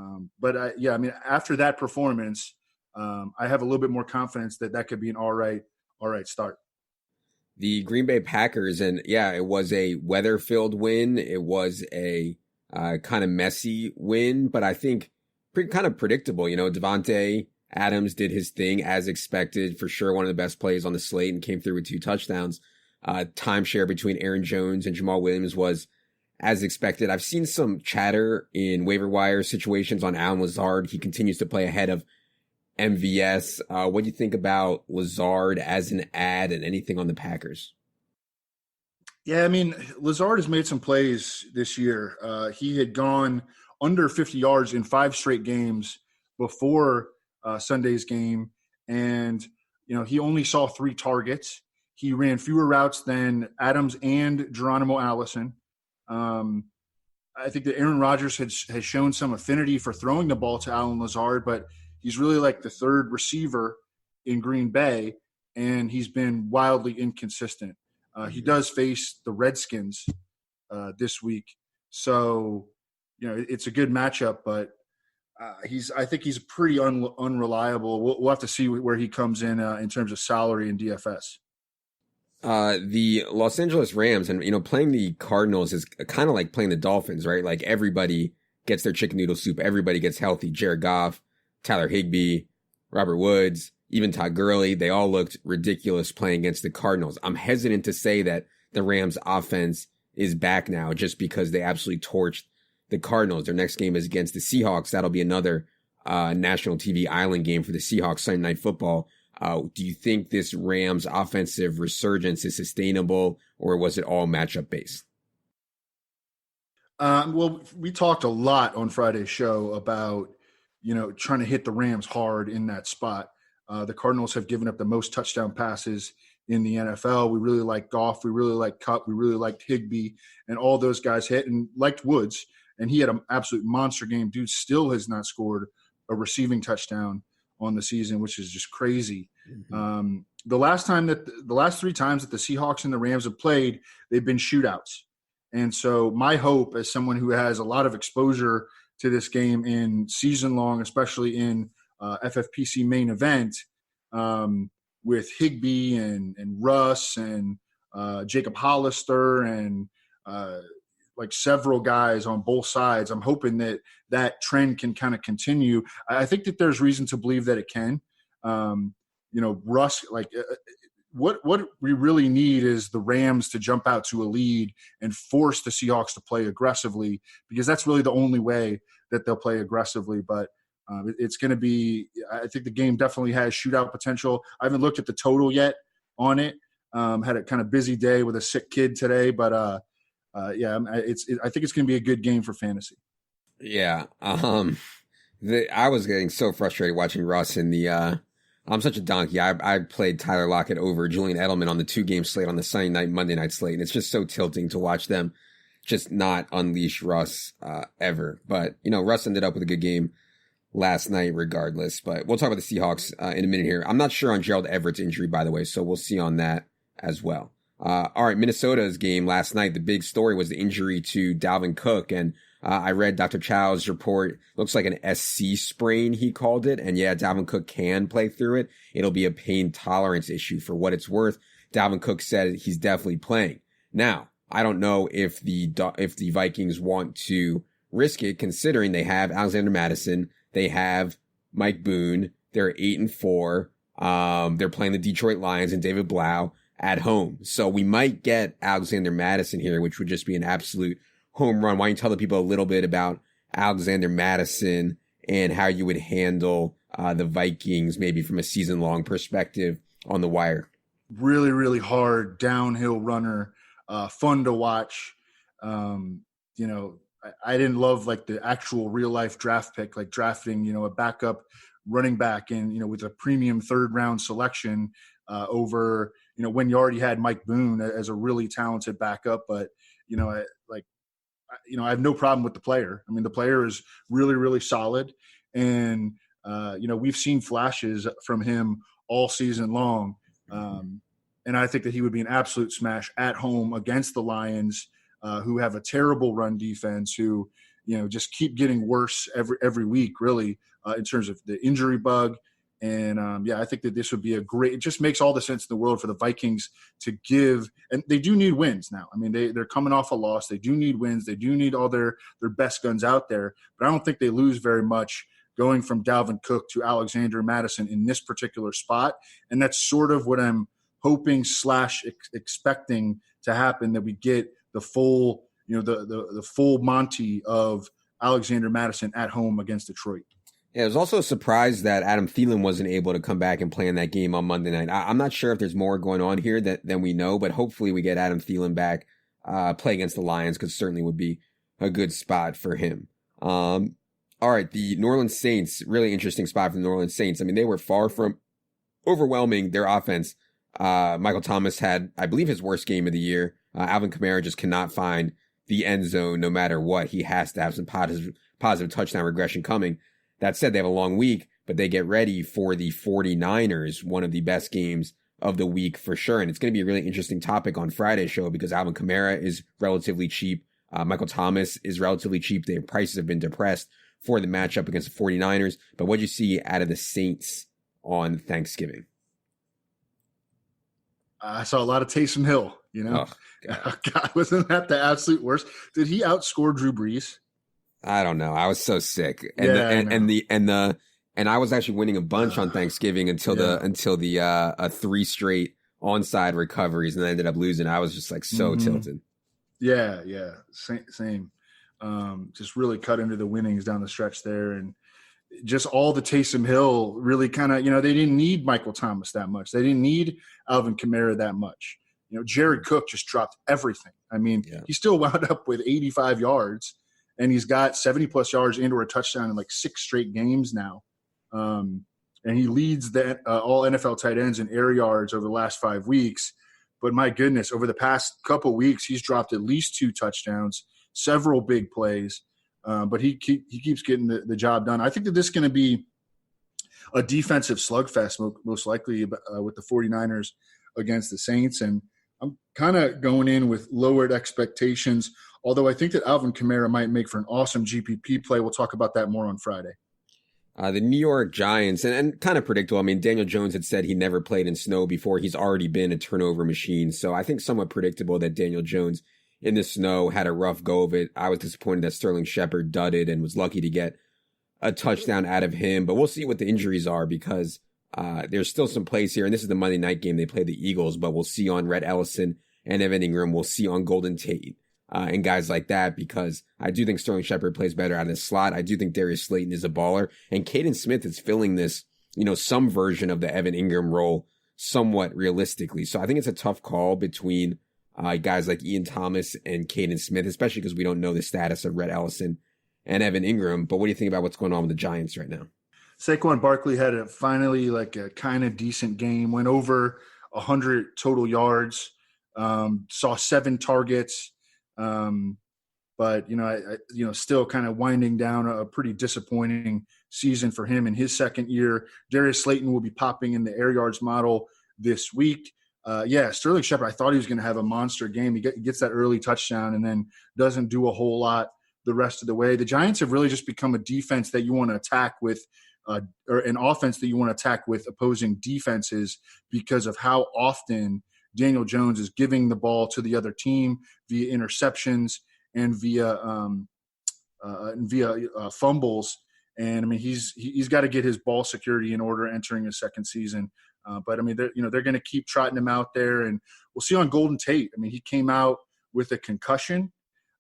I mean, after that performance, I have a little bit more confidence that that could be an all right start. The Green Bay Packers, and yeah, it was a weather-filled win. It was a kind of messy win, but I think pretty kind of predictable. Devontae Adams did his thing as expected, for sure. One of the best plays on the slate and came through with 2 touchdowns. Timeshare between Aaron Jones and Jamal Williams was as expected. I've seen some chatter in waiver wire situations on Allen Lazard. He continues to play ahead of MVS. What do you think about Lazard as an ad and anything on the Packers? Yeah, I mean, Lazard has made some plays this year. He had gone under 50 yards in 5 straight games before Sunday's game. And, he only saw 3 targets. He ran fewer routes than Adams and Geronimo Allison. I think that Aaron Rodgers has shown some affinity for throwing the ball to Allen Lazard, but he's really like the third receiver in Green Bay, and he's been wildly inconsistent. He does face the Redskins this week, so it's a good matchup. But I think he's pretty unreliable. We'll have to see where he comes in terms of salary and DFS. The Los Angeles Rams, and playing the Cardinals is kind of like playing the Dolphins, right? Like everybody gets their chicken noodle soup, everybody gets healthy. Jared Goff, Tyler Higbee, Robert Woods, even Todd Gurley, they all looked ridiculous playing against the Cardinals. I'm hesitant to say that the Rams offense is back now just because they absolutely torched the Cardinals. Their next game is against the Seahawks. That'll be another national TV island game for the Seahawks Sunday Night Football. Do you think this Rams offensive resurgence is sustainable, or was it all matchup based? Well, we talked a lot on Friday's show about, trying to hit the Rams hard in that spot. The Cardinals have given up the most touchdown passes in the NFL. We really like Goff. We really like Kupp. We really liked Higbee, and all those guys hit, and liked Woods. And he had an absolute monster game. Dude still has not scored a receiving touchdown on the season, which is just crazy. Mm-hmm. The last 3 times that the Seahawks and the Rams have played, they've been shootouts. And so my hope, as someone who has a lot of exposure to this game in season long, especially in FFPC main event, with Higbee and Russ and Jacob Hollister and like several guys on both sides, I'm hoping that trend can kind of continue. I think that there's reason to believe that it can. Russ, what we really need is the Rams to jump out to a lead and force the Seahawks to play aggressively, because that's really the only way that they'll play aggressively. But it's going to be – I think the game definitely has shootout potential. I haven't looked at the total yet on it. Had a kind of busy day with a sick kid today, but I think it's going to be a good game for fantasy. Yeah. I was getting so frustrated watching Russ in the I'm such a donkey. I played Tyler Lockett over Julian Edelman on the 2-game slate on the Sunday night, Monday night slate. And it's just so tilting to watch them just not unleash Russ ever. But, Russ ended up with a good game last night regardless. But we'll talk about the Seahawks in a minute here. I'm not sure on Gerald Everett's injury, by the way, so we'll see on that as well. All right, Minnesota's game last night, the big story was the injury to Dalvin Cook. And I read Dr. Chow's report. Looks like an SC sprain, he called it. And yeah, Dalvin Cook can play through it. It'll be a pain tolerance issue. For what it's worth, Dalvin Cook said he's definitely playing. Now, I don't know if the Vikings want to risk it, considering they have Alexander Mattison, they have Mike Boone, they're 8-4. They're playing the Detroit Lions and David Blau at home. So we might get Alexander Mattison here, which would just be an absolute home run. Why don't you tell the people a little bit about Alexander Mattison and how you would handle the Vikings, maybe from a season-long perspective on the wire? Really, really hard downhill runner, fun to watch. I didn't love like the actual real-life draft pick, like drafting, a backup running back and, with a premium third-round selection over, when you already had Mike Boone as a really talented backup. But, I have no problem with the player. I mean, the player is really, really solid. And, we've seen flashes from him all season long. And I think that he would be an absolute smash at home against the Lions, who have a terrible run defense, who, just keep getting worse every week, really, in terms of the injury bug. And I think that this would be it just makes all the sense in the world for the Vikings to give, and they do need wins now. I mean, they're coming off a loss. They do need wins. They do need all their best guns out there, but I don't think they lose very much going from Dalvin Cook to Alexander Madison in this particular spot. And that's sort of what I'm hoping / expecting to happen, that we get the full, the full Monty of Alexander Madison at home against Detroit. Yeah, it was also a surprise that Adam Thielen wasn't able to come back and play in that game on Monday night. I'm not sure if there's more going on here than we know, but hopefully we get Adam Thielen back, play against the Lions, because certainly would be a good spot for him. All right, the New Orleans Saints, really interesting spot for the New Orleans Saints. I mean, they were far from overwhelming their offense. Michael Thomas had, I believe, his worst game of the year. Alvin Kamara just cannot find the end zone no matter what. He has to have some positive touchdown regression coming. That said, they have a long week, but they get ready for the 49ers, one of the best games of the week for sure. And it's going to be a really interesting topic on Friday's show, because Alvin Kamara is relatively cheap. Michael Thomas is relatively cheap. Their prices have been depressed for the matchup against the 49ers. But what did you see out of the Saints on Thanksgiving? I saw a lot of Taysom Hill, Oh, God, wasn't that the absolute worst? Did he outscore Drew Brees? I don't know. I was so sick, and I was actually winning a bunch on Thanksgiving until the 3 straight onside recoveries, and I ended up losing. I was just like so tilted. Yeah, same. Just really cut into the winnings down the stretch there, and just all the Taysom Hill really kind of, they didn't need Michael Thomas that much. They didn't need Alvin Kamara that much. Jared Cook just dropped everything. I mean, he still wound up with 85 yards. And he's got 70-plus yards and or a touchdown in like 6 straight games now. And he leads all NFL tight ends in air yards over the last 5 weeks. But my goodness, over the past couple weeks, he's dropped at least 2 touchdowns, several big plays. But he keeps getting the job done. I think that this is going to be a defensive slugfest, most likely, with the 49ers against the Saints. And I'm kind of going in with lowered expectations, although I think that Alvin Kamara might make for an awesome GPP play. We'll talk about that more on Friday. The New York Giants, and kind of predictable. I mean, Daniel Jones had said he never played in snow before. He's already been a turnover machine. So I think somewhat predictable that Daniel Jones in the snow had a rough go of it. I was disappointed that Sterling Shepard dudded and was lucky to get a touchdown out of him. But we'll see what the injuries are, because there's still some plays here. And this is the Monday night game. They play the Eagles, but we'll see on Rhett Ellison and Evan Ingram. We'll see on Golden Tate. And guys like that, because I do think Sterling Shepard plays better out of the slot. I do think Darius Slayton is a baller. And Caden Smith is filling this, some version of the Evan Ingram role somewhat realistically. So I think it's a tough call between guys like Ian Thomas and Caden Smith, especially because we don't know the status of Rhett Ellison and Evan Ingram. But what do you think about what's going on with the Giants right now? Saquon Barkley had a kind of decent game, went over 100 total yards, saw 7 targets. But still kind of winding down a pretty disappointing season for him in his second year. Darius Slayton will be popping in the air yards model this week. Sterling Shepard, I thought he was going to have a monster game. He gets that early touchdown and then doesn't do a whole lot the rest of the way. The Giants have really just become a defense that you want to attack with, or an offense that you want to attack with opposing defenses, because of how often Daniel Jones is giving the ball to the other team via interceptions and via fumbles. And I mean, he's got to get his ball security in order entering his second season. But I mean, they're going to keep trotting him out there, and we'll see on Golden Tate. I mean, he came out with a concussion,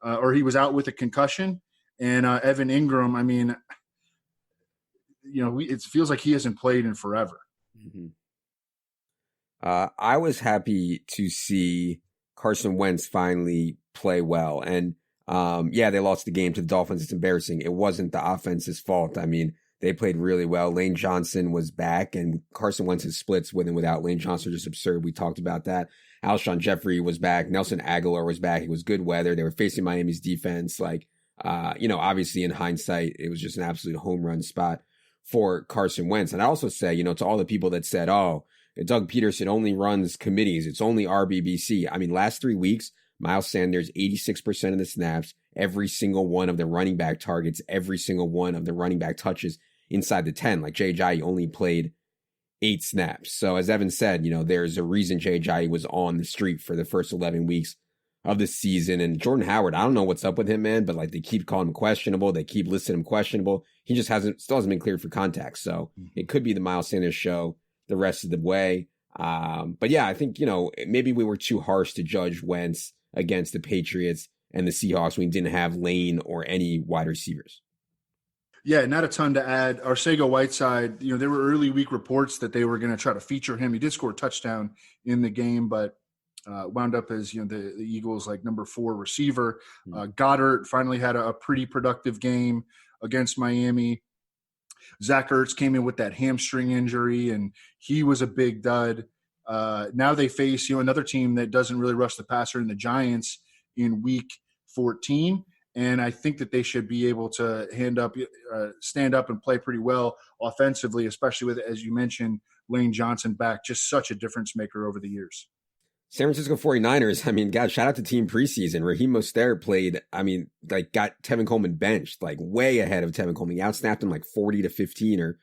or he was out with a concussion, and Evan Ingram. I mean, it feels like he hasn't played in forever. Mm-hmm. I was happy to see Carson Wentz finally play well. And they lost the game to the Dolphins. It's embarrassing. It wasn't the offense's fault. I mean, they played really well. Lane Johnson was back, and Carson Wentz's splits with and without Lane Johnson are just absurd. We talked about that. Alshon Jeffrey was back. Nelson Aguilar was back. It was good weather. They were facing Miami's defense. Obviously in hindsight, it was just an absolute home run spot for Carson Wentz. And I also say, to all the people that said, Doug Peterson only runs committees, it's only RBBC. I mean, last 3 weeks, Miles Sanders, 86% of the snaps, every single one of the running back targets, every single one of the running back touches inside the 10. Like Jay Ajayi only played 8 snaps. So as Evan said, there's a reason Jay Ajayi was on the street for the first 11 weeks of the season. And Jordan Howard, I don't know what's up with him, man, but like they keep calling him questionable. They keep listing him questionable. He just still hasn't been cleared for contact. So it could be the Miles Sanders show the rest of the way. But yeah, I think, maybe we were too harsh to judge Wentz against the Patriots and the Seahawks when he didn't have Lane or any wide receivers. Yeah, not a ton to add. Arcega-Whiteside, there were early week reports that they were going to try to feature him. He did score a touchdown in the game, but wound up as the Eagles' like number 4 receiver. Goddard finally had a pretty productive game against Miami. Zach Ertz came in with that hamstring injury, and he was a big dud. Now they face another team that doesn't really rush the passer in the Giants in Week 14. And I think that they should be able to stand up and play pretty well offensively, especially with, as you mentioned, Lane Johnson back, just such a difference maker over the years. San Francisco 49ers, God, shout out to team preseason. Raheem Mostert played, got Tevin Coleman benched, way ahead of Tevin Coleman. He outsnapped him 40-15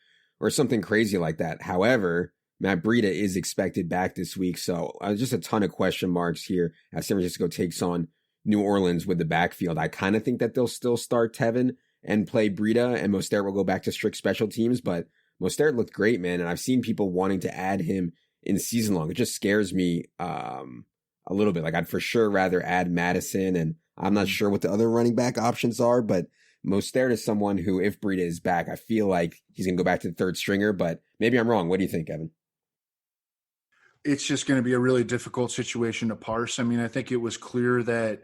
or something crazy like that. However, Matt Breida is expected back this week. So just a ton of question marks here as San Francisco takes on New Orleans with the backfield. I kind of think that they'll still start Tevin and play Breida, and Mostert will go back to strict special teams. But Mostert looked great, man. And I've seen people wanting to add him in season long. It just scares me a little bit. I'd for sure rather add Madison, and I'm not sure what the other running back options are, but Mostert is someone who, if Breida is back, I feel like he's going to go back to the third stringer, but maybe I'm wrong. What do you think, Evan? It's just going to be a really difficult situation to parse. I think it was clear that,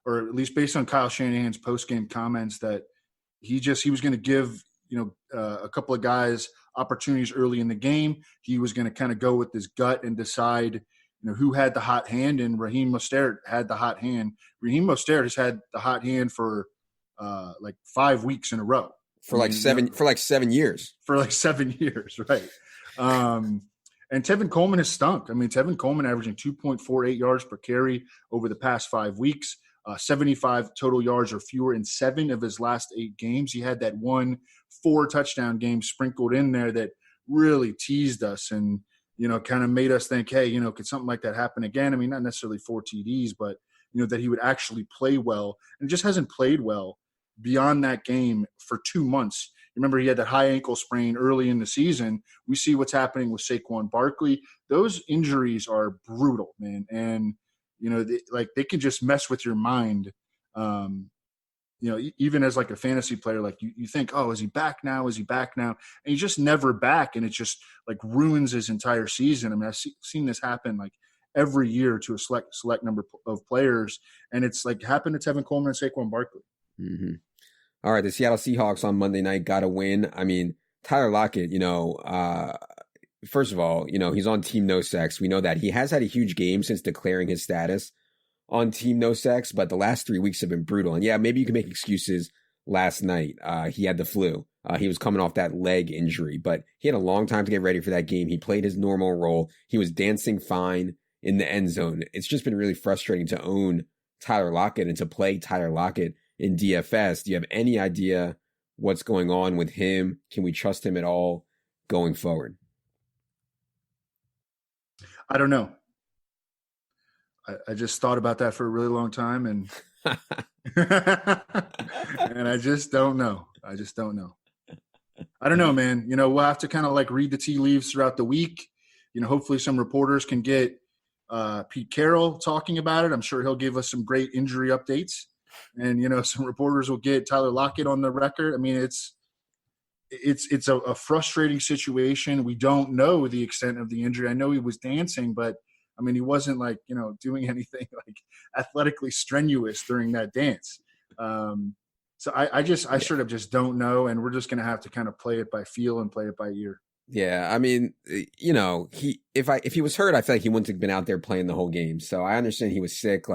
or at least based on Kyle Shanahan's post-game comments, that he was going to give, a couple of guys opportunities early in the game. He was going to kind of go with his gut and decide, who had the hot hand, and Raheem Mostert had the hot hand. Raheem Mostert has had the hot hand for 5 weeks in a row. For 7 years. For 7 years, right. And Tevin Coleman has stunk. Tevin Coleman averaging 2.48 yards per carry over the past 5 weeks. 75 total yards or fewer in 7 of his last 8 games. He had that 1 4-touchdown game sprinkled in there that really teased us and, kind of made us think, hey, could something like that happen again? Not necessarily 4 TDs, but, that he would actually play well, and just hasn't played well beyond that game for 2 months. Remember, he had that high ankle sprain early in the season. We see what's happening with Saquon Barkley. Those injuries are brutal, man. And, they can just mess with your mind. Even as a fantasy player, you think, oh, is he back now? Is he back now? And he's just never back. And it just ruins his entire season. I've seen this happen every year to a select number of players. And it's happened to Tevin Coleman and Saquon Barkley. Mm-hmm. All right. The Seattle Seahawks on Monday night got a win. Tyler Lockett, first of all, he's on Team No Sex. We know that he has had a huge game since declaring his status on Team No Sex, but the last 3 weeks have been brutal. And yeah, maybe you can make excuses last night. He had the flu. He was coming off that leg injury, but he had a long time to get ready for that game. He played his normal role. He was dancing fine in the end zone. It's just been really frustrating to own Tyler Lockett and to play Tyler Lockett in DFS. Do you have any idea what's going on with him? Can we trust him at all going forward? I don't know. I just thought about that for a really long time, and and I just don't know. I don't know, man. We'll have to kind of read the tea leaves throughout the week. Hopefully some reporters can get Pete Carroll talking about it. I'm sure he'll give us some great injury updates, and some reporters will get Tyler Lockett on the record. It's a frustrating situation. We don't know the extent of the injury. I know he was dancing, but he wasn't doing anything athletically strenuous during that dance. So I sort of just don't know, and we're just going to have to kind of play it by feel and play it by ear. Yeah, if he was hurt, I feel like he wouldn't have been out there playing the whole game. So I understand he was sick.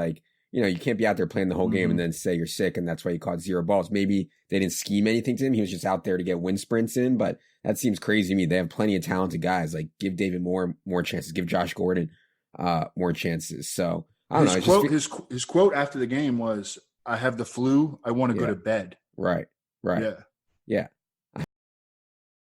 You can't be out there playing the whole game and then say you're sick and that's why you caught 0 balls. Maybe they didn't scheme anything to him. He was just out there to get wind sprints in, but that seems crazy to me. They have plenty of talented guys. Give David Moore more chances. Give Josh Gordon more chances. So I don't know. His quote after the game was, I have the flu. I want to go Yeah. to bed. Right. Right. Yeah. Yeah.